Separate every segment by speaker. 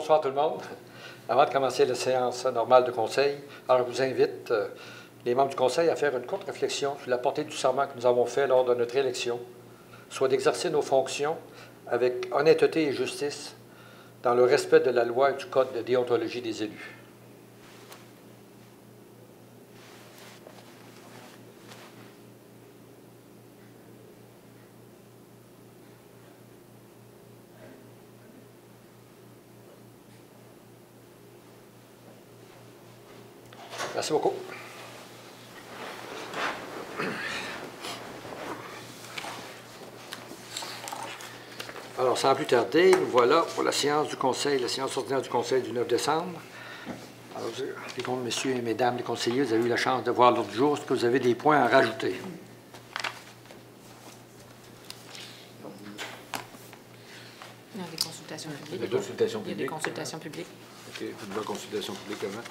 Speaker 1: bonsoir tout le monde. Avant de commencer la séance normale de conseil, alors je vous invite, les membres du conseil, à faire une courte réflexion sur la portée du serment que nous avons fait lors de notre élection, soit d'exercer nos fonctions avec honnêteté et justice dans le respect de la loi et du code de déontologie des élus. Merci beaucoup. Alors, sans plus tarder, nous voilà pour la séance du Conseil, la séance ordinaire du Conseil du 9 décembre. Alors, les comptes, messieurs et mesdames les conseillers, vous avez eu la chance de voir l'ordre du jour. Est-ce que vous avez des points à rajouter?
Speaker 2: Il y a des consultations publiques.
Speaker 3: Il y a des consultations publiques.
Speaker 2: Il y a des consultations publiques.
Speaker 3: OK. Une consultation publique avant.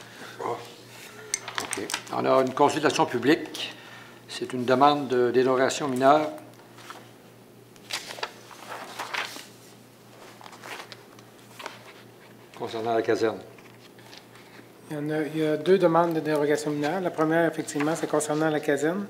Speaker 1: OK. On a une consultation publique. C'est une demande de déroration mineure. Concernant la caserne.
Speaker 4: Il y a deux demandes de dérogation mineure. La première, effectivement, c'est concernant la caserne.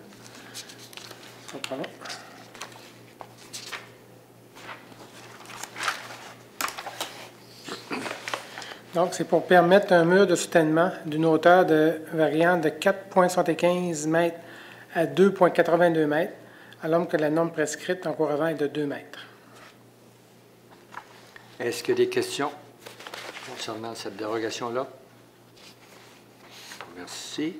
Speaker 4: Donc, c'est pour permettre un mur de soutènement d'une hauteur variant de 4,75 mètres à 2,82 mètres, alors que la norme prescrite en cours avant est de 2 mètres.
Speaker 1: Est-ce qu'il y a des questions concernant cette dérogation-là? Merci.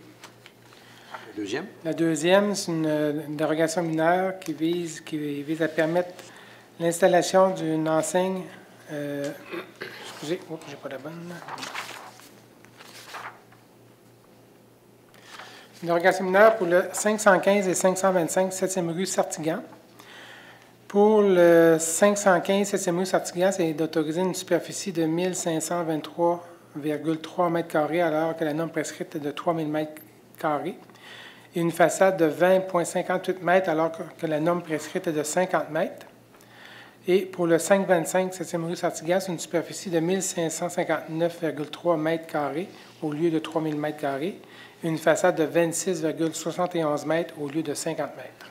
Speaker 1: La deuxième?
Speaker 4: La deuxième, c'est une dérogation mineure qui vise à permettre l'installation d'une enseigne. Excusez, j'ai pas la bonne. Une dérogation mineure pour le 515 et 525 7e rue Sartigan. Pour le 515 7e rue Sartigan, c'est d'autoriser une superficie de 1523,3 mètres carrés, alors que la norme prescrite est de 3000 mètres carrés, et une façade de 20,58 mètres, alors que la norme prescrite est de 50 mètres. Et pour le 525 7e rue Sartigan, c'est une superficie de 1559,3 mètres carrés au lieu de 3000 mètres carrés, et une façade de 26,71 mètres au lieu de 50 mètres.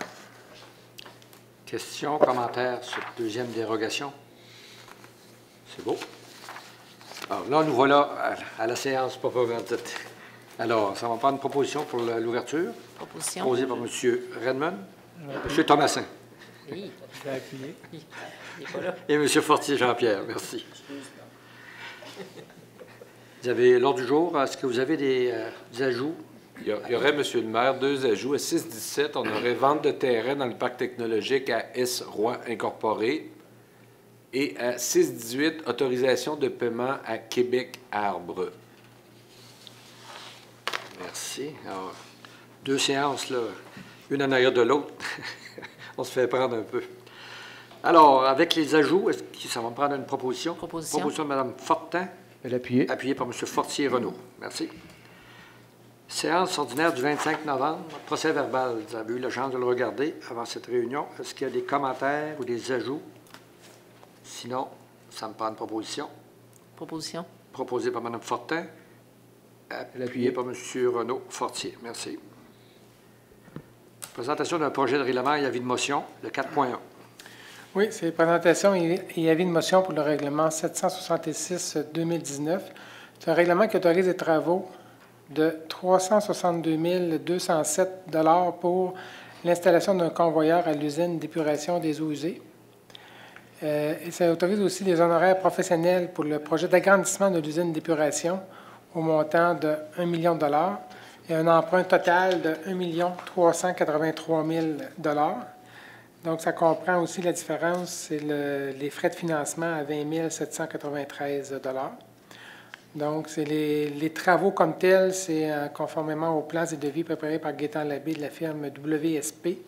Speaker 1: Questions, commentaires sur cette deuxième dérogation? C'est beau. Alors là, nous voilà à la séance proprement dite. Alors, ça va prendre une proposition pour l'ouverture.
Speaker 2: Proposition.
Speaker 1: Proposée par M. Redmond, M. Thomasin.
Speaker 2: Oui.
Speaker 4: Je vais appuyer.
Speaker 2: Il n'est pas là.
Speaker 1: Et M. Fortier-Jean-Pierre. Merci. Vous avez l'ordre du jour. Est-ce que vous avez des ajouts?
Speaker 3: Il y aurait, M. le maire, deux ajouts. À 617, on aurait vente de terrain dans le parc technologique à S-Roi Incorporé. Et à 618, autorisation de paiement à Québec-Arbre.
Speaker 1: Merci. Alors, deux séances, là, une en arrière de l'autre. On se fait prendre un peu. Alors, avec les ajouts, est-ce que ça va me prendre une proposition? Proposition de Mme Fortin.
Speaker 5: L'appuyé.
Speaker 1: Appuyée par M. Fortier-Renaud. Merci. Séance ordinaire du 25 novembre. Procès verbal. Vous avez eu la chance de le regarder avant cette réunion. Est-ce qu'il y a des commentaires ou des ajouts? Sinon, ça me prend une proposition.
Speaker 2: Proposition.
Speaker 1: Proposée par Mme Fortin. Appuyée par M. Renaud Fortier. Merci. Présentation d'un projet de règlement et avis de motion, le 4.1.
Speaker 4: Oui, c'est présentation et avis de motion pour le règlement 766-2019. C'est un règlement qui autorise des travaux de 362 207 $ pour l'installation d'un convoyeur à l'usine d'épuration des eaux usées. Et ça autorise aussi des honoraires professionnels pour le projet d'agrandissement de l'usine d'épuration au montant de 1 million de $ et un emprunt total de 1 383 000 $. Donc, ça comprend aussi la différence, c'est les frais de financement à 20 793 $. Donc, c'est les travaux comme tels, c'est conformément aux plans et devis préparés par Gaétan Labbé de la firme WSP.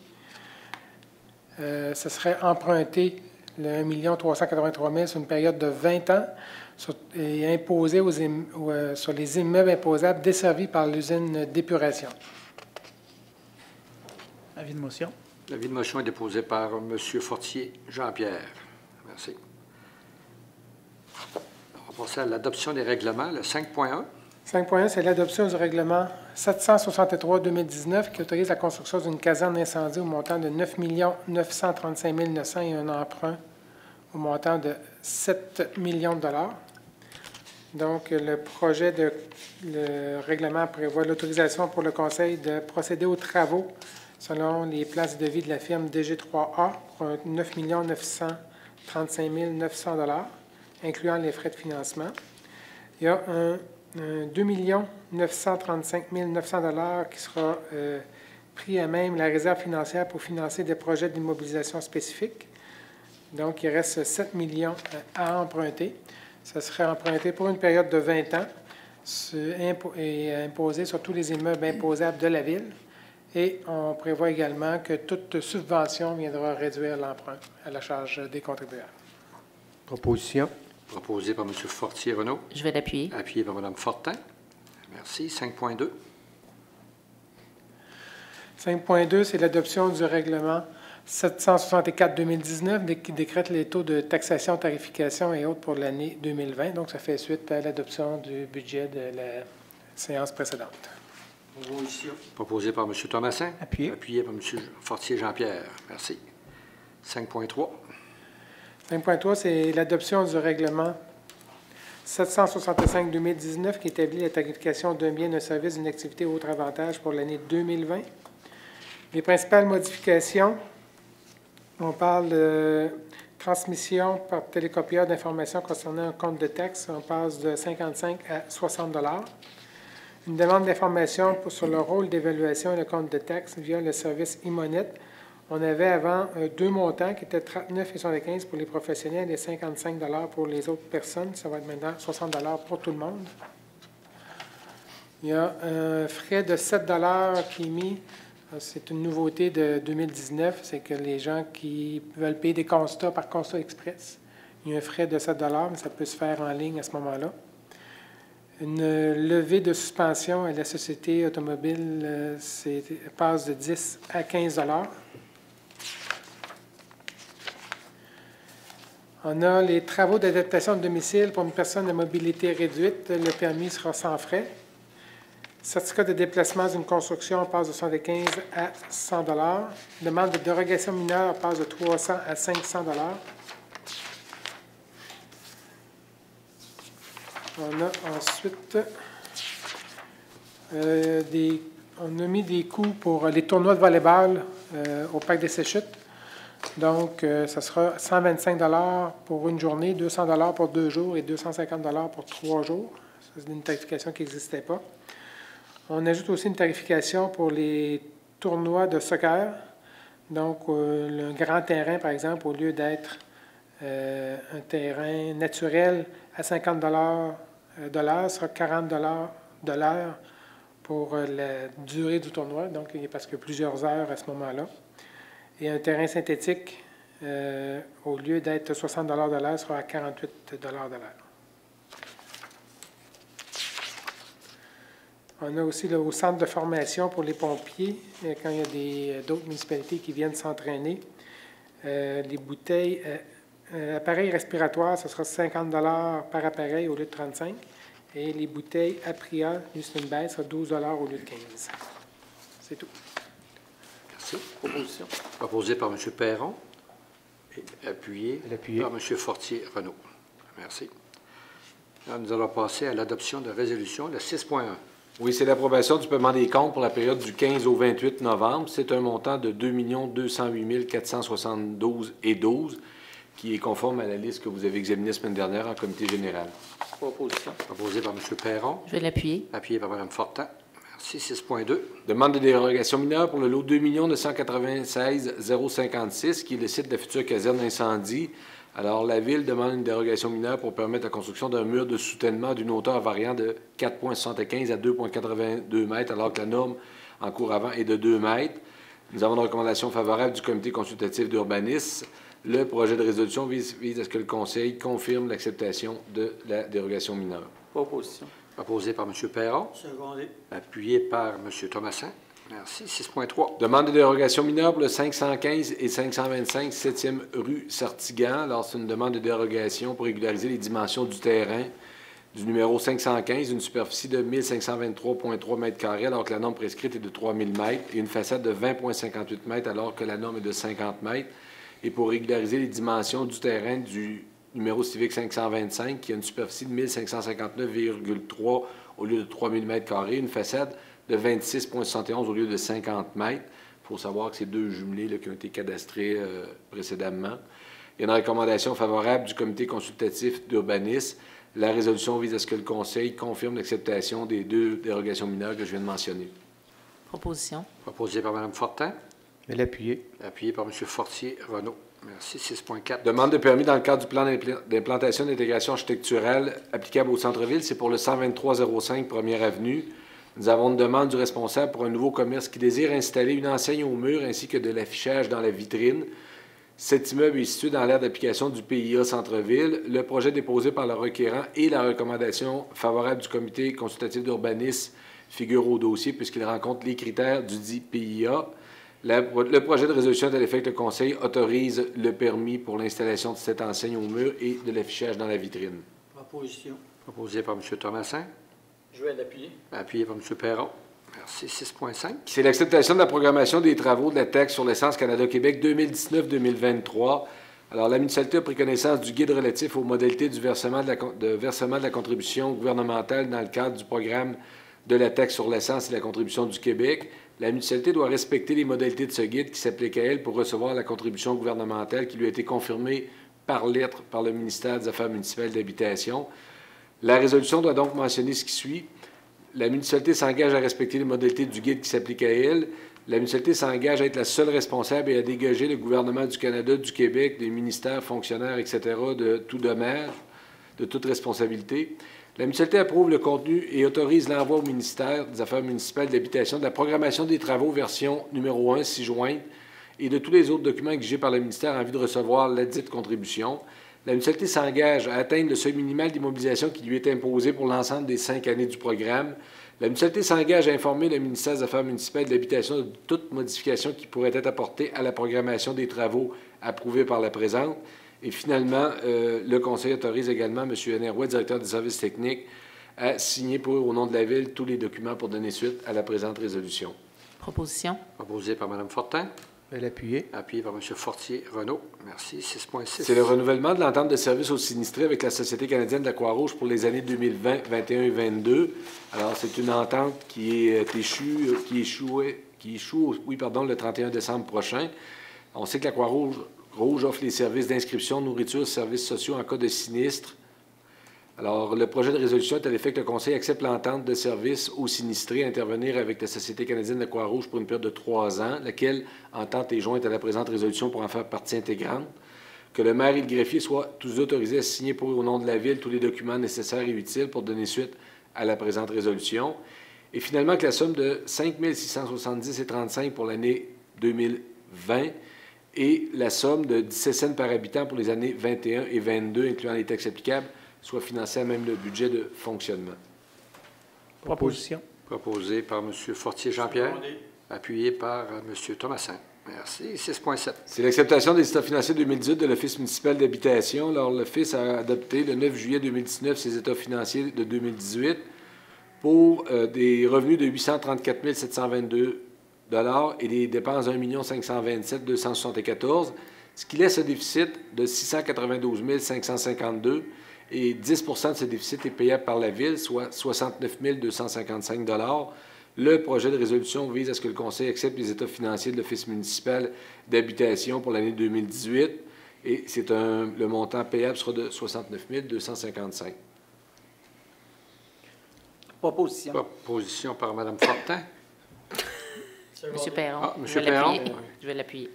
Speaker 4: Ce serait emprunté le 1 383 000 sur une période de 20 ans et imposé sur les immeubles imposables desservis par l'usine d'épuration.
Speaker 5: Avis de motion.
Speaker 1: L'avis de motion est déposé par M. Fortier Jean-Pierre. Merci. On va passer à l'adoption des règlements, le 5.1.
Speaker 4: 5.1, c'est l'adoption du règlement 763-2019 qui autorise la construction d'une caserne incendie au montant de 9 935 900 et un emprunt au montant de 7 millions de dollars. Donc, le règlement prévoit l'autorisation pour le Conseil de procéder aux travaux selon les places de vie de la firme DG3A pour 9 935 900 dollars, incluant les frais de financement. Il y a un 2 935 900 dollars qui sera pris à même la réserve financière pour financer des projets d'immobilisation spécifiques. Donc, il reste 7 millions à emprunter. Ça serait emprunté pour une période de 20 ans et imposé sur tous les immeubles imposables de la Ville. Et on prévoit également que toute subvention viendra réduire l'emprunt à la charge des contribuables.
Speaker 5: Proposition.
Speaker 1: Proposé par M. Fortier-Renaud.
Speaker 2: Je vais l'appuyer.
Speaker 1: Appuyé par Mme Fortin. Merci. 5.2.
Speaker 4: 5.2, c'est l'adoption du règlement 764-2019 qui décrète les taux de taxation, tarification et autres pour l'année 2020. Donc, ça fait suite à l'adoption du budget de la séance précédente.
Speaker 1: Proposé par M. Thomasin.
Speaker 5: Appuyé.
Speaker 1: Appuyé par M. Fortier-Jean-Pierre. Merci. 5.3.
Speaker 4: 5.3, c'est l'adoption du règlement 765-2019 qui établit la tarification d'un bien, d'un service, d'une activité ou autre avantage pour l'année 2020. Les principales modifications, on parle de transmission par télécopieur d'informations concernant un compte de taxe. On passe de 55 à 60 $. Une demande d'information sur le rôle d'évaluation et le compte de taxe via le service e-Monette. On avait avant deux montants qui étaient 39,75 $ pour les professionnels et 55 $ pour les autres personnes. Ça va être maintenant 60 $ pour tout le monde. Il y a un frais de 7 $ qui est mis. C'est une nouveauté de 2019, c'est que les gens qui veulent payer des constats par constat express, il y a un frais de 7 $, mais ça peut se faire en ligne à ce moment-là. Une levée de suspension à la société automobile passe de 10 à 15 $. On a les travaux d'adaptation de domicile pour une personne à mobilité réduite. Le permis sera sans frais. Certificat de déplacement d'une construction passe de 75 à 100 $. Demande de dérogation mineure passe de 300 à 500 $. On a ensuite on a mis des coûts pour les tournois de volleyball au Parc des Séchutes. Donc, ça sera 125 $ pour une journée, 200 $ pour 2 jours et 250 $ pour 3 jours. C'est une tarification qui n'existait pas. On ajoute aussi une tarification pour les tournois de soccer. Donc, le grand terrain, par exemple, au lieu d'être un terrain naturel à 50 $ de l'heure, sera 40 $ de l'heure pour la durée du tournoi, donc parce qu'il y a plusieurs heures à ce moment-là. Et un terrain synthétique, au lieu d'être 60 $ de l'heure, sera à 48 $ de l'heure. On a aussi au centre de formation pour les pompiers, quand il y a d'autres municipalités qui viennent s'entraîner. Les bouteilles, appareils respiratoires, ce sera 50 $ par appareil au lieu de 35 $. Et les bouteilles Apria, juste une baisse, sera 12 $ au lieu de 15 $. C'est tout.
Speaker 1: Merci. Proposition. Proposé par M. Perron et appuyé par M. Fortier-Renaud. Merci. Là, nous allons passer à l'adoption de résolution, le 6.1.
Speaker 3: Oui, c'est l'approbation du paiement des comptes pour la période du 15 au 28 novembre. C'est un montant de 2 208 472,12 qui est conforme à la liste que vous avez examinée la semaine dernière en comité général.
Speaker 1: Proposition. Proposé par M. Perron.
Speaker 2: Je vais l'appuyer.
Speaker 1: Appuyé par Mme Fortin. Merci. 6.2.
Speaker 3: Demande de dérogation mineure pour le lot 2 996 056 qui est le site de la future caserne d'incendie. Alors, la Ville demande une dérogation mineure pour permettre la construction d'un mur de soutènement d'une hauteur variant de 4,75 à 2,82 mètres, alors que la norme en cours avant est de 2 mètres. Nous avons une recommandation favorable du comité consultatif d'urbanisme. Le projet de résolution vise à ce que le Conseil confirme l'acceptation de la dérogation mineure.
Speaker 6: Proposition.
Speaker 1: Proposé par M. Perron.
Speaker 6: Secondé.
Speaker 1: Appuyé par M. Thomasin. Merci. 6.3.
Speaker 3: Demande de dérogation mineure pour le 515 et 525 7e rue Sartigan. Alors, c'est une demande de dérogation pour régulariser les dimensions du terrain du numéro 515, une superficie de 1523,3 mètres carrés, alors que la norme prescrite est de 3000 mètres, et une façade de 20,58 mètres, alors que la norme est de 50 mètres. Et pour régulariser les dimensions du terrain du numéro civique 525, qui a une superficie de 1559,3 au lieu de 3000 mètres carrés, une façade de 26,71 au lieu de 50 mètres. Il faut savoir que c'est deux jumelés là, qui ont été cadastrés précédemment. Il y a une recommandation favorable du comité consultatif d'urbanisme. La résolution vise à ce que le Conseil confirme l'acceptation des deux dérogations mineures que je viens de mentionner.
Speaker 2: Proposition.
Speaker 1: Proposé par Mme Fortin.
Speaker 5: Mais l'appuyer.
Speaker 1: Appuyé par M. Fortier-Renaud. Merci. 6.4.
Speaker 3: Demande de permis dans le cadre du plan d'implantation d'intégration architecturale applicable au centre-ville. C'est pour le 12305 Première Avenue. Nous avons une demande du responsable pour un nouveau commerce qui désire installer une enseigne au mur ainsi que de l'affichage dans la vitrine. Cet immeuble est situé dans l'aire d'application du PIA Centre-Ville. Le projet déposé par le requérant et la recommandation favorable du comité consultatif d'urbanisme figure au dossier puisqu'il rencontre les critères du dit PIA. Le projet de résolution est à l'effet que le Conseil autorise le permis pour l'installation de cette enseigne au mur et de l'affichage dans la vitrine.
Speaker 6: Proposition.
Speaker 1: Proposé par M. Thomasin.
Speaker 6: Je vais l'appuyer.
Speaker 1: Appuyé par M. Perron. Merci. 6.5.
Speaker 3: C'est l'acceptation de la programmation des travaux de la taxe sur l'essence Canada-Québec 2019-2023. Alors, la municipalité a pris connaissance du guide relatif aux modalités du versement de la contribution gouvernementale dans le cadre du programme de la taxe sur l'essence et la contribution du Québec. La municipalité doit respecter les modalités de ce guide qui s'applique à elle pour recevoir la contribution gouvernementale qui lui a été confirmée par lettre par le ministère des Affaires municipales et d'Habitation. La résolution doit donc mentionner ce qui suit. La municipalité s'engage à respecter les modalités du guide qui s'applique à elle. La municipalité s'engage à être la seule responsable et à dégager le gouvernement du Canada, du Québec, des ministères, fonctionnaires, etc., de tout dommage, de toute responsabilité. La municipalité approuve le contenu et autorise l'envoi au ministère des Affaires municipales et de l'Habitation de la programmation des travaux version numéro 1, 6 jointes, et de tous les autres documents exigés par le ministère en vue de recevoir ladite contribution. La municipalité s'engage à atteindre le seuil minimal d'immobilisation qui lui est imposé pour l'ensemble des 5 années du programme. La municipalité s'engage à informer le ministère des Affaires municipales et de l'Habitation de toute modification qui pourrait être apportée à la programmation des travaux approuvés par la présente. Et finalement, le Conseil autorise également M. Henry Roy, directeur des services techniques, à signer au nom de la Ville tous les documents pour donner suite à la présente résolution.
Speaker 2: Proposition.
Speaker 1: Proposé par Mme Fortin.
Speaker 5: Mais l'appuyer.
Speaker 1: Appuyé par M. Fortier-Renaud. Merci. 6.6.
Speaker 3: C'est le renouvellement de l'entente de service aux sinistrés avec la Société canadienne de la Croix-Rouge pour les années 2020, 2021 et 2022. Alors, c'est une entente qui échoue le 31 décembre prochain. On sait que la Croix-Rouge offre les services d'inscription, nourriture, services sociaux en cas de sinistre. Alors, le projet de résolution est à l'effet que le Conseil accepte l'entente de service aux sinistrés à intervenir avec la Société canadienne de la Croix-Rouge pour une période de 3 ans, laquelle entente est jointe à la présente résolution pour en faire partie intégrante. Que le maire et le greffier soient tous autorisés à signer au nom de la Ville tous les documents nécessaires et utiles pour donner suite à la présente résolution. Et finalement, que la somme de 5 670,35 pour l'année 2020 et la somme de 17 cents par habitant pour les années 21 et 22, incluant les taxes applicables, soit financé à même le budget de fonctionnement.
Speaker 5: Proposition.
Speaker 1: Proposé par M. Fortier-Jean-Pierre. Appuyé par M. Thomasin. Merci. 6.7.
Speaker 3: C'est l'acceptation des états financiers 2018 de l'Office municipal d'habitation. Alors, l'Office a adopté le 9 juillet 2019 ses états financiers de 2018 pour des revenus de 834 722 et des dépenses de 1 527 274, ce qui laisse un déficit de 692 552 et 10 de ce déficit est payable par la Ville, soit 69 255 $. Le projet de résolution vise à ce que le Conseil accepte les états financiers de l'Office municipal d'habitation pour l'année 2018 et le montant payable sera de 69 255 $.
Speaker 6: Proposition.
Speaker 1: Proposition par Mme Fortin.
Speaker 2: M. Perron.
Speaker 1: Ah, M.
Speaker 2: Je vais
Speaker 1: Perron.
Speaker 2: l'appuyer. Je vais l'appuyer.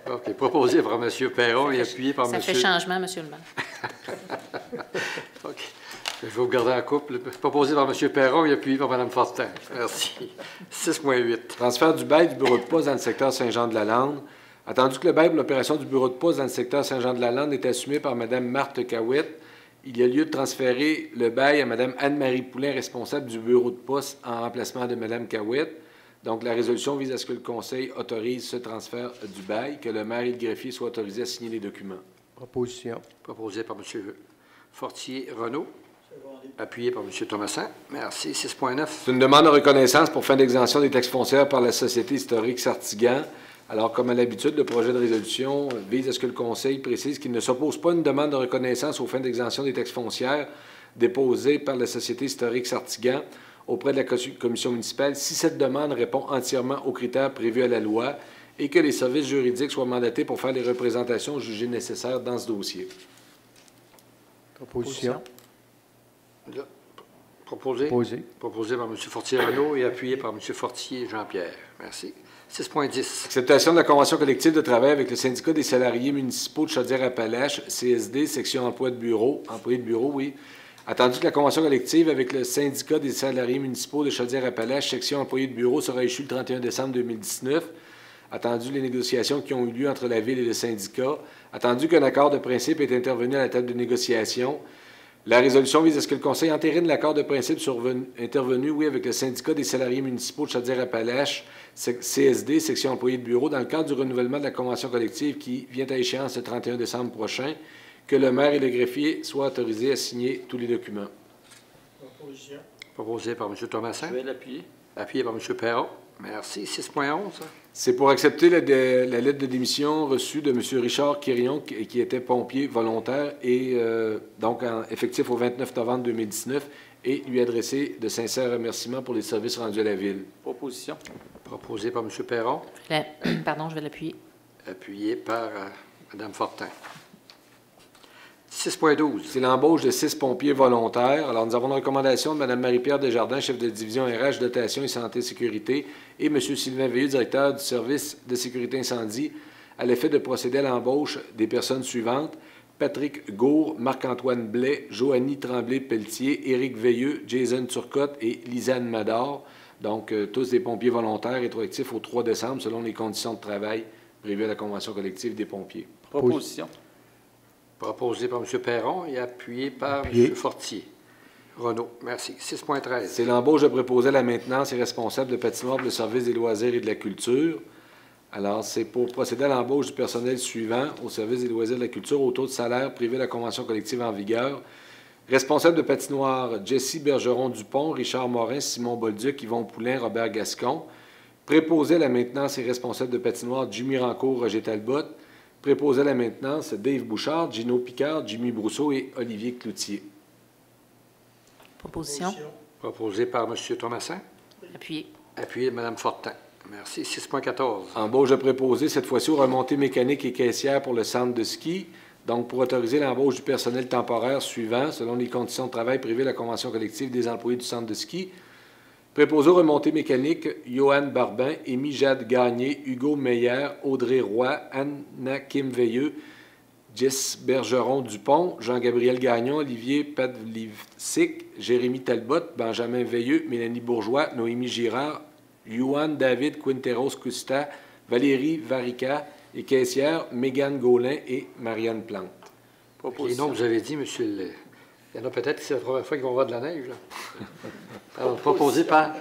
Speaker 1: OK. Proposé par M. Perron et appuyé par M.
Speaker 2: Ça fait changement, M. le maire.
Speaker 1: OK. Je vais vous garder en couple. Proposé par M. Perron et appuyé par Mme Fortin. Merci. 6.8.
Speaker 3: Transfert du bail du bureau de poste dans le secteur Saint-Jean-de-la-Lande. Attendu que le bail pour l'opération du bureau de poste dans le secteur Saint-Jean-de-la-Lande est assumé par Mme Marthe Cahouette, il y a lieu de transférer le bail à Mme Anne-Marie Poulin, responsable du bureau de poste en remplacement de Mme Cahouette. Donc, la résolution vise à ce que le Conseil autorise ce transfert du bail, que le maire et le greffier soient autorisés à signer les documents.
Speaker 5: Proposition.
Speaker 1: Proposé par M. Fortier-Renaud. Appuyé par M. Thomasin. Merci. 6.9.
Speaker 3: C'est une demande de reconnaissance pour fin d'exemption des taxes foncières par la Société historique Sartigan. Alors, comme à l'habitude, le projet de résolution vise à ce que le Conseil précise qu'il ne s'oppose pas à une demande de reconnaissance aux fins d'exemption des taxes foncières déposée par la Société historique Sartigan auprès de la Commission municipale si cette demande répond entièrement aux critères prévus à la loi et que les services juridiques soient mandatés pour faire les représentations jugées nécessaires dans ce dossier.
Speaker 5: Proposition.
Speaker 1: Là, proposé.
Speaker 5: Proposé.
Speaker 1: Proposé par M. Fortier-Renaud et appuyé par M. Fortier-Jean-Pierre. Merci. 6.10.
Speaker 3: Acceptation de la convention collective de travail avec le syndicat des salariés municipaux de Chaudière-Appalaches, CSD, section emploi de bureau, employé de bureau, oui. Attendu que la convention collective avec le syndicat des salariés municipaux de Chaudière-Appalaches, section employé de bureau, sera échue le 31 décembre 2019. Attendu les négociations qui ont eu lieu entre la Ville et le syndicat. Attendu qu'un accord de principe est intervenu à la table de négociation. La résolution vise à ce que le Conseil entérine l'accord de principe intervenu, oui, avec le syndicat des salariés municipaux de Chaudière-Appalaches, CSD, section employé de bureau, dans le cadre du renouvellement de la convention collective qui vient à échéance le 31 décembre prochain, que le maire et le greffier soient autorisés à signer tous les documents.
Speaker 6: Proposition.
Speaker 1: Proposé par M. Thomasin.
Speaker 6: Je vais l'appuyer.
Speaker 1: Appuyé par M. Perron. Merci. 6.11.
Speaker 3: C'est pour accepter la lettre de démission reçue de M. Richard Quirion, qui était pompier volontaire et donc effectif au 29 novembre 2019, et lui adresser de sincères remerciements pour les services rendus à la Ville.
Speaker 6: Proposition.
Speaker 1: Proposé par M. Perron.
Speaker 2: Pardon, je vais l'appuyer.
Speaker 1: Appuyé par Mme Fortin. 6.12.
Speaker 3: C'est l'embauche de 6 pompiers volontaires. Alors, nous avons une recommandation de Mme Marie-Pierre Desjardins, chef de division RH, dotation et santé et sécurité, et M. Sylvain Veilleux, directeur du service de sécurité incendie, à l'effet de procéder à l'embauche des personnes suivantes: Patrick Gour, Marc-Antoine Blais, Joanie Tremblay-Pelletier, Éric Veilleux, Jason Turcotte et Lisanne Mador. Donc, tous des pompiers volontaires rétroactifs au 3 décembre, selon les conditions de travail prévues à la Convention collective des pompiers.
Speaker 6: Proposition.
Speaker 1: Proposé par M. Perron et appuyé par M. Fortier. Renaud. Merci. 6.13.
Speaker 3: C'est l'embauche de préposés à la maintenance et responsable de patinoire pour le service des loisirs et de la culture. Alors, c'est pour procéder à l'embauche du personnel suivant au service des loisirs et de la culture au taux de salaire privé de la Convention collective en vigueur. Responsable de patinoire, Jessie Bergeron-Dupont, Richard Morin, Simon Bolduc, Yvon Poulain, Robert Gascon. Préposé à la maintenance et responsable de patinoire, Jimmy Rancourt, Roger Talbot. Préposé à la maintenance, Dave Bouchard, Gino Picard, Jimmy Brousseau et Olivier Cloutier.
Speaker 2: Proposition.
Speaker 1: Proposé par M. Thomasin.
Speaker 2: Appuyé.
Speaker 1: Appuyé par Mme Fortin. Merci. 6.14.
Speaker 3: Embauche de préposé, cette fois-ci aux remontées mécaniques et caissières pour le centre de ski. Donc, pour autoriser l'embauche du personnel temporaire suivant, selon les conditions de travail privées de la Convention collective des employés du centre de ski. Préposé aux remontées mécaniques, Johan Barbin, Émy Jade Gagné, Hugo Meyer, Audrey Roy, Anna Kim Veilleux, Jess Bergeron-Dupont, Jean-Gabriel Gagnon, Olivier Pavlivsik, Jérémy Talbot, Benjamin Veilleux, Mélanie Bourgeois, Noémie Girard, Yuan David Quinteros Custa, Valérie Varica et caissières, Mégane Gaulin et Marianne Plante.
Speaker 1: Les noms que vous avez dit, monsieur le... Il y en a peut-être qui c'est la première fois qu'ils vont voir de la neige. Là. Alors, proposé par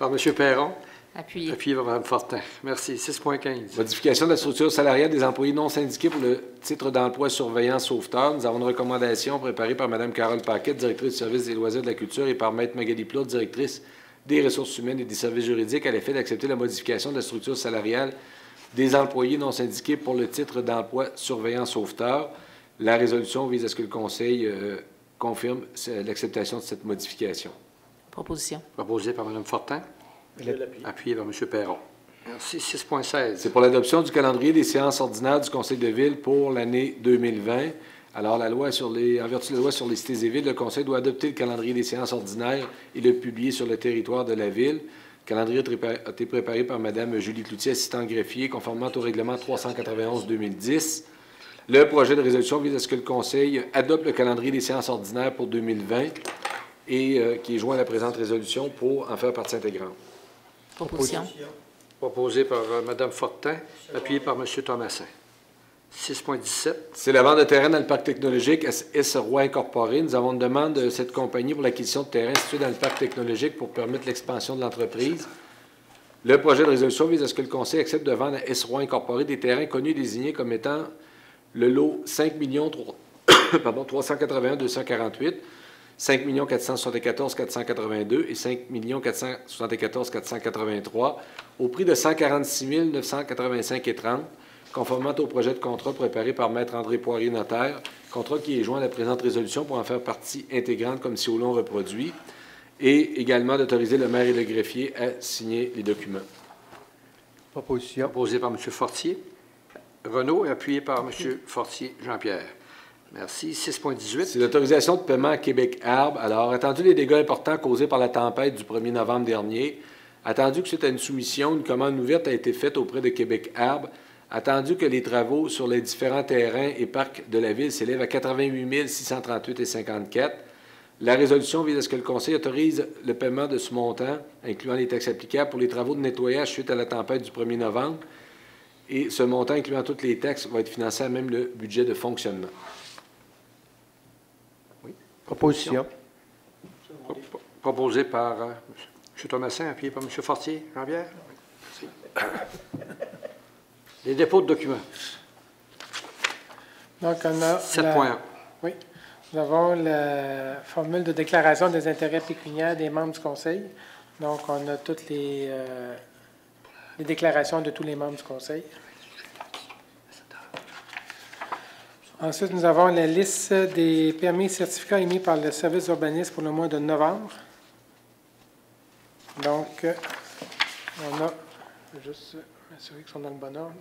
Speaker 1: M. Perron.
Speaker 2: Appuyé.
Speaker 1: Appuyé par Mme Fortin. Merci. 6.15.
Speaker 3: Modification de la structure salariale des employés non syndiqués pour le titre d'emploi surveillant sauveteur. Nous avons une recommandation préparée par Mme Carole Paquette, directrice du service des loisirs de la culture, et par Maître Magali Plot, directrice des ressources humaines et des services juridiques, à l'effet d'accepter la modification de la structure salariale des employés non syndiqués pour le titre d'emploi surveillant sauveteur. La résolution vise à ce que le Conseil confirme l'acceptation de cette modification.
Speaker 2: Proposition.
Speaker 1: Proposé par Mme Fortin. Appuyé par M. Perron. Merci. 6.16.
Speaker 3: C'est pour l'adoption du calendrier des séances ordinaires du Conseil de ville pour l'année 2020. Alors, en vertu de la loi sur les cités et villes, le Conseil doit adopter le calendrier des séances ordinaires et le publier sur le territoire de la ville. Le calendrier a été préparé par Mme Julie Cloutier, assistante greffier, conformément au règlement 391-2010. Le projet de résolution vise à ce que le Conseil adopte le calendrier des séances ordinaires pour 2020 et qui est joint à la présente résolution pour en faire partie intégrante.
Speaker 2: Proposition.
Speaker 1: Proposé par Mme Fortin, appuyé par M. Thomasin. 6.17.
Speaker 3: C'est la vente de terrain dans le parc technologique S-Roy Incorporé. Nous avons une demande de cette compagnie pour l'acquisition de terrain situé dans le parc technologique pour permettre l'expansion de l'entreprise. Le projet de résolution vise à ce que le Conseil accepte de vendre à S-Roi Incorporé des terrains connus et désignés comme étant le lot 5 381 248, 5 474 482 et 5 474 483 au prix de 146 985,30, conformément au projet de contrat préparé par Maître André Poirier, notaire, contrat qui est joint à la présente résolution pour en faire partie intégrante comme si au long reproduit, et également d'autoriser le maire et le greffier à signer les documents.
Speaker 5: Proposition.
Speaker 1: Proposé par M. Fortier. Renaud et appuyé par M. Fortier Jean-Pierre. Merci. 6.18.
Speaker 3: C'est l'autorisation de paiement à Québec Arbre. Alors, attendu les dégâts importants causés par la tempête du 1er novembre dernier, attendu que suite à une soumission, une commande ouverte a été faite auprès de Québec Arbre, attendu que les travaux sur les différents terrains et parcs de la Ville s'élèvent à 88 638,54, la résolution vise à ce que le Conseil autorise le paiement de ce montant, incluant les taxes applicables pour les travaux de nettoyage suite à la tempête du 1er novembre. Et ce montant, incluant toutes les taxes, va être financé à même le budget de fonctionnement.
Speaker 5: Proposition.
Speaker 1: Proposé par M. Thomasin, appuyé par M. Fortier Jean-Pierre. Merci. Les dépôts de documents.
Speaker 4: Donc, on a
Speaker 1: 7.1.
Speaker 4: Oui. Nous avons la formule de déclaration des intérêts pécuniaires des membres du Conseil. Donc, on a toutes les déclarations de tous les membres du Conseil. Ensuite, nous avons la liste des permis et certificats émis par le service d'urbanisme pour le mois de novembre. Donc, on a, je vais juste m'assurer qu'ils sont dans le bon ordre.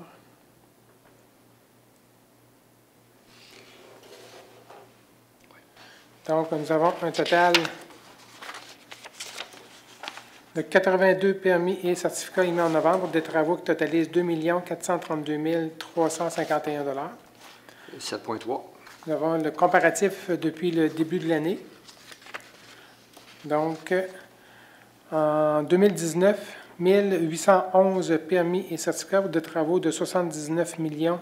Speaker 4: Donc, nous avons un total de 82 permis et certificats émis en novembre pour des travaux qui totalisent 2 432 351 $.
Speaker 1: 7.3.
Speaker 4: Nous avons le comparatif depuis le début de l'année. Donc, en 2019, 1811 permis et certificats de travaux de 79 millions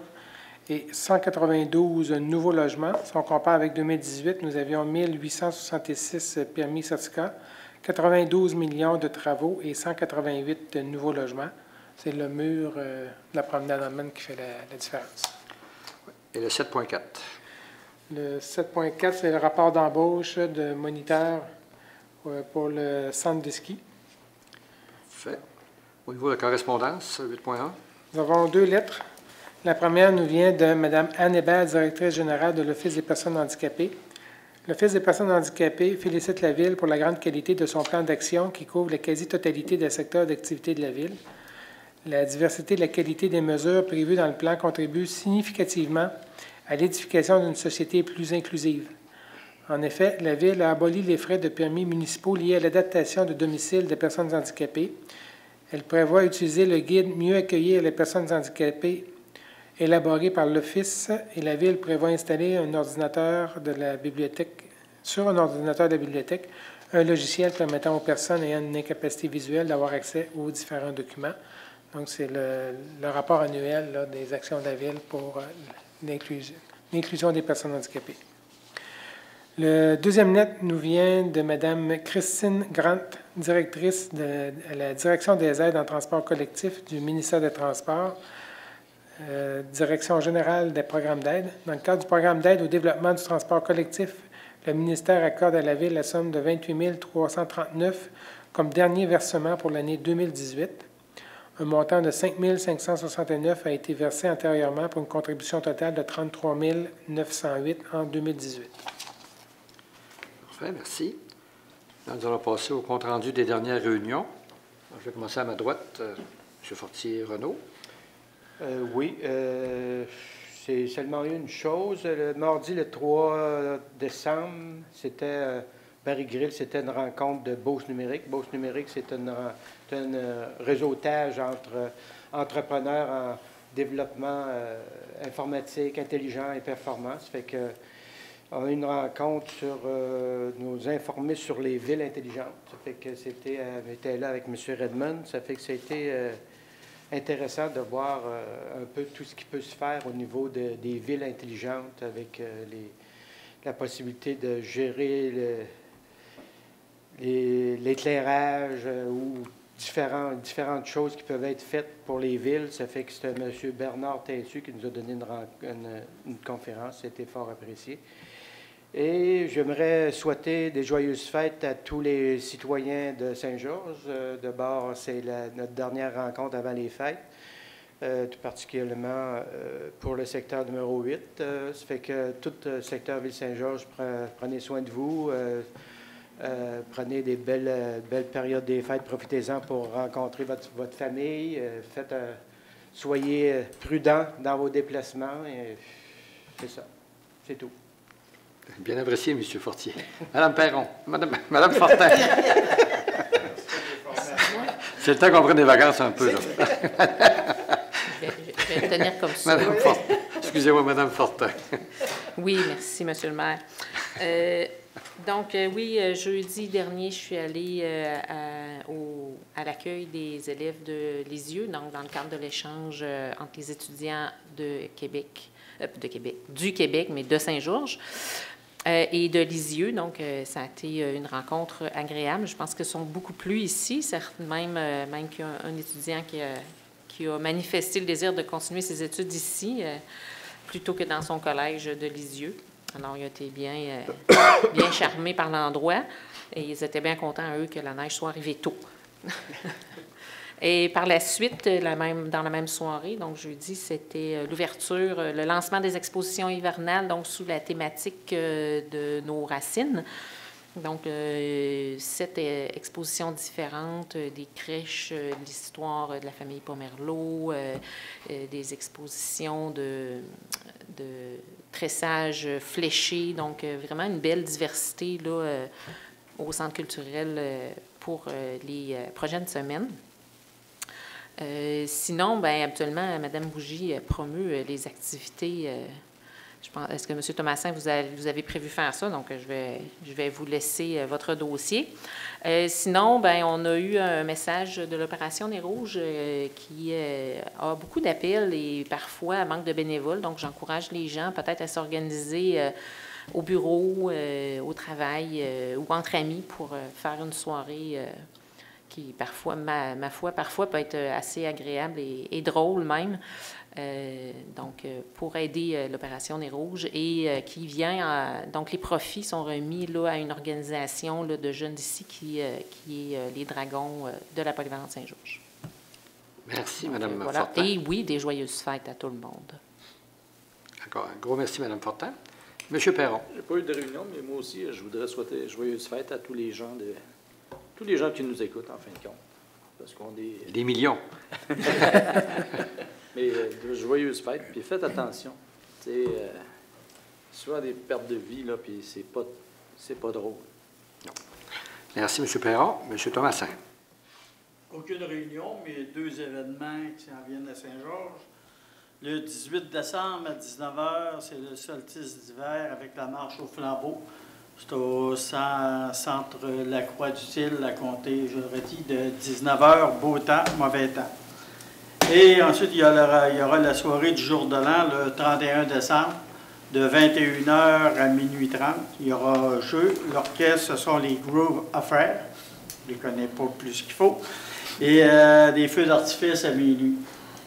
Speaker 4: et 192 nouveaux logements. Si on compare avec 2018, nous avions 1866 permis et certificats, 92 millions de travaux et 188 nouveaux logements. C'est le mur de la promenade Allemagne qui fait la différence.
Speaker 1: Et le 7.4.
Speaker 4: Le 7.4, c'est le rapport d'embauche de moniteur pour le centre de ski.
Speaker 1: Fait. Au niveau de la correspondance, 8.1.
Speaker 4: Nous avons 2 lettres. La première nous vient de Mme Anne Hébert, directrice générale de l'Office des personnes handicapées. L'Office des personnes handicapées félicite la Ville pour la grande qualité de son plan d'action qui couvre la quasi-totalité des secteurs d'activité de la Ville. La diversité et la qualité des mesures prévues dans le plan contribuent significativement à l'édification d'une société plus inclusive. En effet, la Ville a aboli les frais de permis municipaux liés à l'adaptation de domicile des personnes handicapées. Elle prévoit utiliser le guide « Mieux accueillir les personnes handicapées » élaboré par l'Office, et la Ville prévoit installer un ordinateur de la bibliothèque, sur un ordinateur de la bibliothèque, un logiciel permettant aux personnes ayant une incapacité visuelle d'avoir accès aux différents documents. Donc, c'est le rapport annuel là, des actions de la Ville pour l'inclusion des personnes handicapées. Le deuxième lettre nous vient de Mme Christine Grant, directrice de la Direction des aides en transport collectif du ministère des Transports, Direction générale des programmes d'aide. Dans le cadre du programme d'aide au développement du transport collectif, le ministère accorde à la Ville la somme de 28 339 comme dernier versement pour l'année 2018. Un montant de 5 569 a été versé antérieurement pour une contribution totale de 33 908 en 2018.
Speaker 1: Parfait, merci. Nous allons passer au compte-rendu des dernières réunions. Je vais commencer à ma droite, M. Fortier-Renaud.
Speaker 5: Oui, c'est seulement une chose. Le mardi, le 3 décembre, c'était Barry Grill, c'était une rencontre de Beauce Numérique. Beauce Numérique, c'est un réseautage entre entrepreneurs en développement informatique, intelligent et performance. Ça fait que on a eu une rencontre sur nous informer sur les villes intelligentes. Ça fait que j'étais là avec M. Redmond. Ça fait que c'était intéressant de voir un peu tout ce qui peut se faire au niveau des villes intelligentes avec la possibilité de gérer l'éclairage ou différentes choses qui peuvent être faites pour les villes. Ça fait que c'était M. Bernard Teintu qui nous a donné une conférence. C'était fort apprécié. Et j'aimerais souhaiter des joyeuses fêtes à tous les citoyens de Saint-Georges. D'abord, c'est notre dernière rencontre avant les fêtes, tout particulièrement pour le secteur numéro 8. Ça fait que tout le secteur Ville-Saint-Georges, prenez soin de vous. Prenez des belles périodes des fêtes. Profitez-en pour rencontrer votre famille. Soyez prudents dans vos déplacements. C'est ça. C'est tout.
Speaker 1: Bien apprécié, M. Fortier. Mme Perron. Mme Fortin. C'est le temps qu'on prenne des vacances un peu, là.
Speaker 2: Je vais le tenir comme ça.
Speaker 1: Excusez-moi, Mme Fortin.
Speaker 2: Oui, merci, M. le maire. Oui, jeudi dernier, je suis allée à l'accueil des élèves de Lisieux, donc dans le cadre de l'échange entre les étudiants du Québec, mais de Saint-Georges. Et de Lisieux, donc ça a été une rencontre agréable. Je pense qu'ils sont beaucoup plus ici, même qu'il y a un étudiant qui a manifesté le désir de continuer ses études ici, plutôt que dans son collège de Lisieux. Alors, il a été bien charmé par l'endroit et ils étaient bien contents, eux, que la neige soit arrivée tôt. Et par la suite, dans la même soirée, donc jeudi, c'était l'ouverture, le lancement des expositions hivernales, donc sous la thématique de nos racines. Donc, 7 expositions différentes, des crèches, l'histoire de la famille Pomerleau, des expositions de tressage fléché, donc vraiment une belle diversité là, au centre culturel pour les prochaines semaines. Sinon, bien, habituellement, Mme Bougie promeut les activités. Je pense, est-ce que M. Thomasin, vous avez prévu faire ça? Donc, je vais vous laisser votre dossier. Sinon, bien, on a eu un message de l'Opération Nez Rouge qui a beaucoup d'appels et parfois manque de bénévoles. Donc, j'encourage les gens peut-être à s'organiser au bureau, au travail ou entre amis pour faire une soirée qui, parfois, ma foi, parfois peut être assez agréable et drôle même. Pour aider l'Opération Nez Rouge et qui vient, donc les profits sont remis là, à une organisation là, de jeunes d'ici qui est les Dragons de la Polyvalente Saint-Georges.
Speaker 1: Merci, Mme
Speaker 2: Voilà.
Speaker 1: Fortin.
Speaker 2: Et oui, des joyeuses fêtes à tout le monde.
Speaker 1: D'accord. Un gros merci, Mme Fortin. M. Perron.
Speaker 6: Je n'ai pas eu de réunion, mais moi aussi, je voudrais souhaiter joyeuses fêtes à tous les gens qui nous écoutent, en fin de compte. Parce qu'on est...
Speaker 1: Des millions.
Speaker 6: Mais de joyeuses fêtes, puis faites attention. Souvent des pertes de vie, là, puis c'est pas drôle.
Speaker 1: Non. Merci, M. Perron. M. Thomasin.
Speaker 7: Aucune réunion, mais 2 événements qui s'en viennent à Saint-Georges. Le 18 décembre à 19h, c'est le solstice d'hiver avec la marche au flambeau. C'est au centre La Croix-du-Til, à compter, je l'aurais dit, de 19h, beau temps, mauvais temps. Et ensuite, il y aura la soirée du jour de l'an, le 31 décembre, de 21h à minuit 30. Il y aura jeu. L'orchestre, ce sont les Groove Affaires. Je ne les connais pas plus qu'il faut. Et des feux d'artifice à minuit.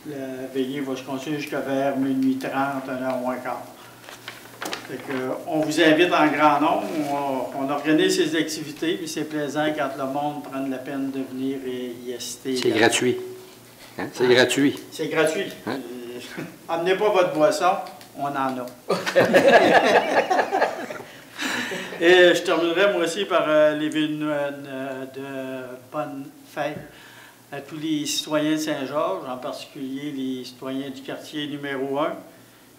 Speaker 7: La veillée va se continuer jusqu'à vers minuit 30, 1h moins quart. On vous invite en grand nombre. On organise ces activités, puis c'est plaisant quand le monde prend la peine de venir et y assister.
Speaker 1: C'est gratuit. Hein? C'est gratuit.
Speaker 7: C'est gratuit.
Speaker 1: Hein?
Speaker 7: Amenez pas votre boisson, on en a. Et je terminerai moi aussi par les vœux de bonne fête à tous les citoyens de Saint-Georges, en particulier les citoyens du quartier numéro 1.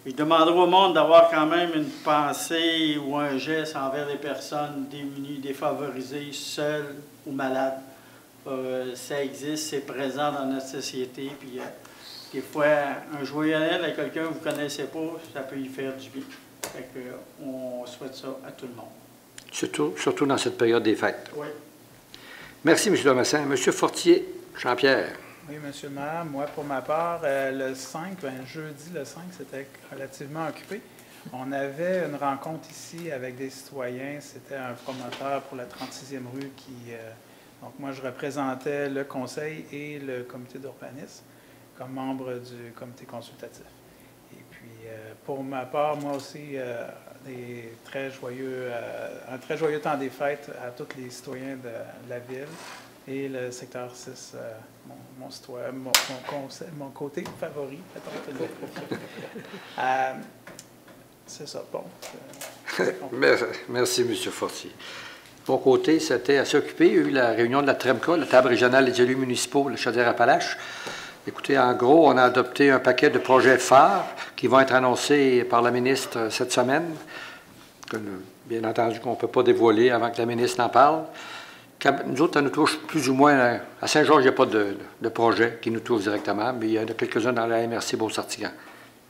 Speaker 7: Je demanderai au monde d'avoir quand même une pensée ou un geste envers les personnes démunies, défavorisées, seules ou malades. Ça existe, c'est présent dans notre société. Puis, des fois, un joyeux Noël à quelqu'un que vous ne connaissez pas, ça peut y faire du bien. Fait que, on souhaite ça à tout le monde.
Speaker 1: Surtout dans cette période des fêtes.
Speaker 7: Oui.
Speaker 1: Merci, M. Thomasin. M. Fortier, Jean-Pierre.
Speaker 8: Oui, M. le maire. Moi, pour ma part, le 5, jeudi le 5, c'était relativement occupé. On avait une rencontre ici avec des citoyens. C'était un promoteur pour la 36e rue qui Donc, moi, je représentais le conseil et le comité d'urbanisme comme membre du comité consultatif. Et puis, pour ma part, moi aussi, un très joyeux temps des fêtes à tous les citoyens de la ville et le secteur 6, mon côté favori. C'est ça, bon.
Speaker 1: Merci, M. Fortier. De mon côté, c'était assez occupé. Il y a eu la réunion de la TREMCA, la table régionale des élus municipaux, le Chaudière-Appalaches. Écoutez, en gros, on a adopté un paquet de projets phares qui vont être annoncés par la ministre cette semaine. Bien entendu, qu'on ne peut pas dévoiler avant que la ministre en parle. Nous autres, ça nous touche plus ou moins. À Saint-Georges, il n'y a pas de projet qui nous touche directement, mais il y en a quelques-uns dans la MRC Beauce-Sartiguan.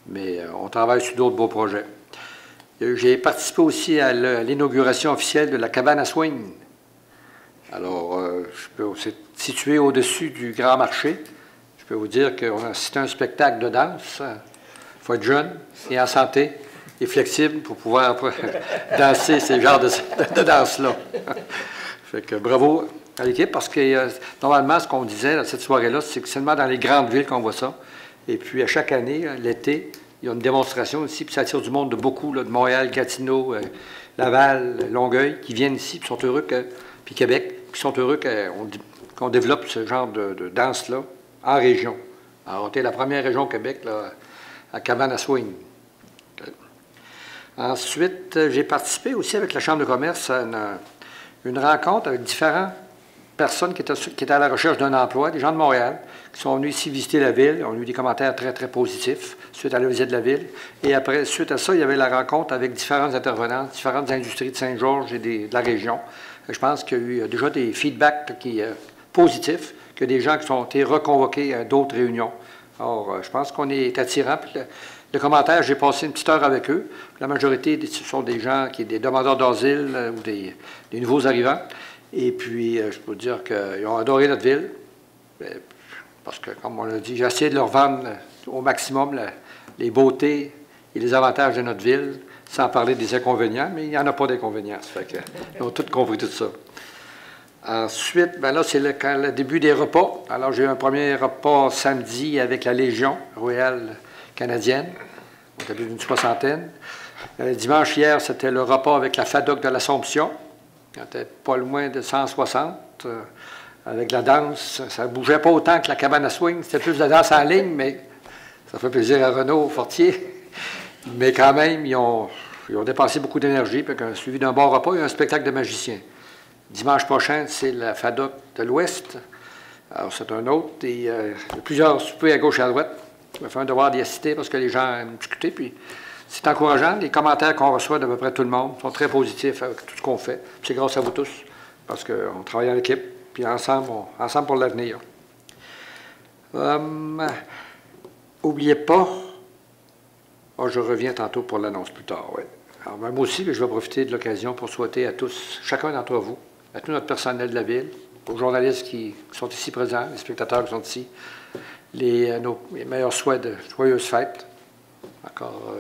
Speaker 1: Mais on travaille sur d'autres beaux projets. J'ai participé aussi à l'inauguration officielle de la cabane à swing. Alors, c'est situé au-dessus du Grand Marché. Je peux vous dire que c'est un spectacle de danse. Il faut être jeune et en santé et flexible pour pouvoir danser ces genres de danse-là. Fait que bravo à l'équipe, parce que normalement, ce qu'on disait cette soirée-là, c'est que seulement dans les grandes villes qu'on voit ça. Et puis, à chaque année, l'été, il y a une démonstration ici, puis ça attire du monde de beaucoup, là, de Montréal, Gatineau, Laval, Longueuil, qui viennent ici, puis sont heureux puis Québec, qui sont heureux qu'on développe ce genre de danse-là en région. Alors, on était la première région au Québec, là, à cabane à swing. Ensuite, j'ai participé aussi avec la Chambre de commerce à une rencontre avec différentes personnes qui étaient à la recherche d'un emploi, des gens de Montréal, qui sont venus ici visiter la ville. On a eu des commentaires très, très positifs suite à la visite de la ville. Et après, suite à ça, il y avait la rencontre avec différents intervenants, différentes industries de Saint-Georges et de la région. Je pense qu'il y a eu déjà des feedbacks positifs, que des gens qui ont été reconvoqués à d'autres réunions. Alors, je pense qu'on est attirant. Puis le commentaire, j'ai passé une petite heure avec eux. La majorité, ce sont des gens qui sont des demandeurs d'asile ou des nouveaux arrivants. Et puis, je peux dire qu'ils ont adoré notre ville. Parce que, comme on l'a dit, j'ai essayé de leur vendre au maximum les beautés et les avantages de notre ville, sans parler des inconvénients, mais il n'y en a pas d'inconvénients. Ça fait qu'ils ont tous compris tout ça. Ensuite, bien là, c'est le début des repas. Alors, j'ai eu un premier repas samedi avec la Légion royale canadienne. On était plus d'une soixantaine. Dimanche hier, c'était le repas avec la FADOC de l'Assomption. On était pas loin de 160. Avec la danse, ça ne bougeait pas autant que la cabane à swing. C'était plus de la danse en ligne, mais ça fait plaisir à Renaud Fortier. Mais quand même, ils ont dépensé beaucoup d'énergie. Puis, suivi d'un bon repas, il y a un spectacle de magiciens. Dimanche prochain, c'est la FADOC de l'Ouest. Alors, c'est un autre. Et il y a plusieurs soupers à gauche et à droite. Je vais faire un devoir d'y assister parce que les gens aiment discuter. Puis, c'est encourageant. Les commentaires qu'on reçoit d'à peu près tout le monde sont très positifs avec tout ce qu'on fait. C'est grâce à vous tous, parce qu'on travaille en équipe, puis ensemble pour l'avenir. N'oubliez pas, je reviens tantôt pour l'annonce plus tard, oui. Alors, moi aussi, je vais profiter de l'occasion pour souhaiter à tous, chacun d'entre vous, à tout notre personnel de la Ville, aux journalistes qui sont ici présents, les spectateurs qui sont ici, les meilleurs souhaits de joyeuses fêtes. Encore,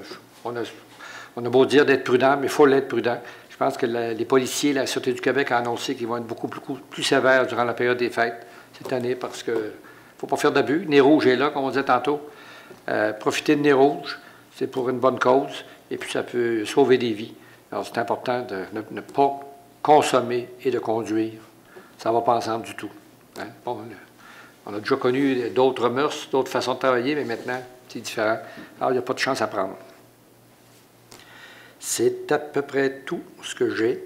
Speaker 1: on a beau dire d'être prudent, mais il faut l'être prudent. Je pense que les policiers, la Sûreté du Québec a annoncé qu'ils vont être beaucoup plus sévères durant la période des fêtes cette année parce qu'il ne faut pas faire d'abus. Nez rouge est là, comme on disait tantôt. Profiter de nez rouge, c'est pour une bonne cause et puis ça peut sauver des vies. Alors c'est important de ne pas consommer et de conduire. Ça ne va pas ensemble du tout. Hein? Bon, on a déjà connu d'autres mœurs, d'autres façons de travailler, mais maintenant, c'est différent. Alors, il n'y a pas de chance à prendre. C'est à peu près tout ce que j'ai.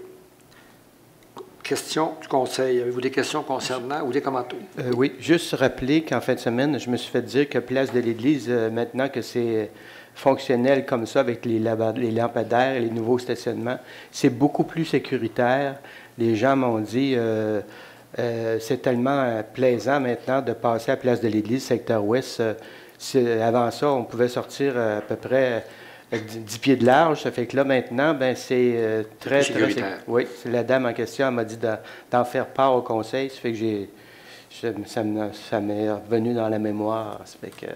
Speaker 1: Questions du Conseil. Avez-vous des questions concernant ou des commentaires?
Speaker 5: Oui, juste rappeler qu'en fin de semaine, je me suis fait dire que Place de l'Église, maintenant que c'est fonctionnel comme ça, avec les lampadaires et les nouveaux stationnements, c'est beaucoup plus sécuritaire. Les gens m'ont dit... c'est tellement plaisant maintenant de passer à Place de l'Église, secteur ouest. Avant ça, on pouvait sortir à peu près 10 pieds de large. Ça fait que là, maintenant, ben, c'est très sécuritaire. Oui, la dame en question m'a dit d'en faire part au conseil. Ça fait que ça m'est revenu dans la mémoire. Ça fait que,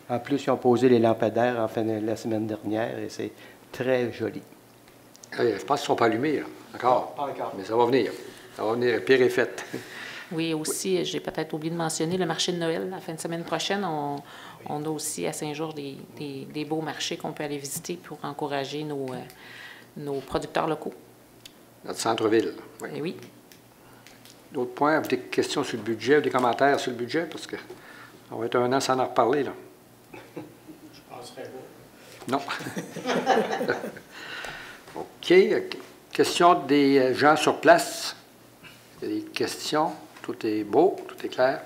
Speaker 5: en plus, ils ont posé les lampadaires en fin de la semaine dernière et c'est très joli.
Speaker 1: Je pense qu'ils ne sont pas allumés, là. Encore.
Speaker 5: Pas encore.
Speaker 1: Mais ça va venir. Ça va venir. Pire est fait.
Speaker 2: Oui, aussi, j'ai peut-être oublié de mentionner le marché de Noël. La fin de semaine prochaine, on a aussi à Saint-Georges des beaux marchés qu'on peut aller visiter pour encourager nos producteurs locaux.
Speaker 1: Notre centre-ville. Oui.
Speaker 2: Et oui.
Speaker 1: D'autres points, des questions sur le budget ou des commentaires sur le budget? Parce que on va être un an sans en reparler, là.
Speaker 7: Je penserais pas.
Speaker 1: Non. OK. Question des gens sur place. Il y a des questions. Tout est beau, tout est clair.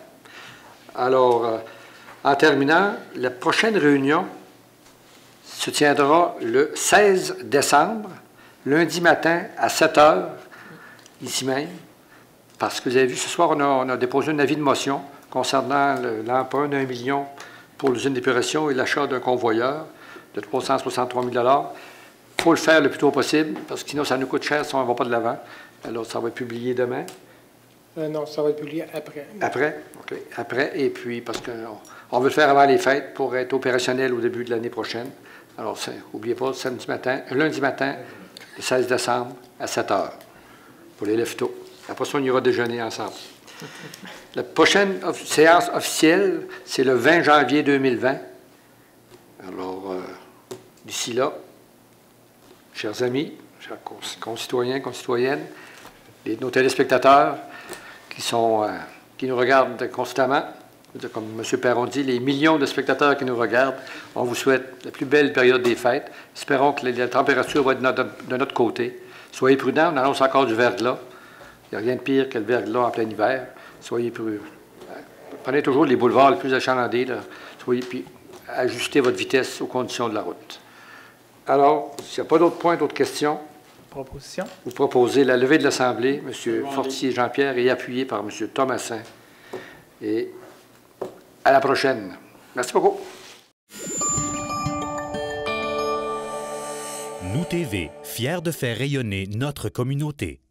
Speaker 1: Alors, en terminant, la prochaine réunion se tiendra le 16 décembre, lundi matin à 7 h, ici même. Parce que vous avez vu, ce soir, on a déposé un avis de motion concernant l'emprunt d'1 million pour l'usine d'épuration et l'achat d'un convoyeur de 363 000 $. Il faut le faire le plus tôt possible, parce que sinon, ça nous coûte cher si on ne va pas de l'avant. Alors, ça va être publié demain.
Speaker 4: Non, ça va être publié après.
Speaker 1: Après? OK. Après, et puis, parce qu'on veut le faire avant les fêtes pour être opérationnel au début de l'année prochaine. Alors, n'oubliez pas, lundi matin, le 16 décembre, à 7 h, pour les leftos. Après ça, on ira déjeuner ensemble. La prochaine séance officielle, c'est le 20 janvier 2020. Alors, d'ici là, chers amis, chers concitoyens, concitoyennes, nos téléspectateurs qui nous regardent constamment, comme M. Perron dit, les millions de spectateurs qui nous regardent, on vous souhaite la plus belle période des fêtes. Espérons que la température va être de notre côté. Soyez prudents, on annonce encore du verglas. Il n'y a rien de pire que le verglas en plein hiver. Soyez prudents. Prenez toujours les boulevards les plus achalandés, là. Puis ajustez votre vitesse aux conditions de la route. Alors, s'il n'y a pas d'autres points, d'autres questions,
Speaker 8: Proposition.
Speaker 1: vous proposez la levée de l'Assemblée, M. Fortier Jean-Pierre, et appuyé par M. Thomassin. Et à la prochaine. Merci beaucoup.
Speaker 9: Nous TV, fiers de faire rayonner notre communauté.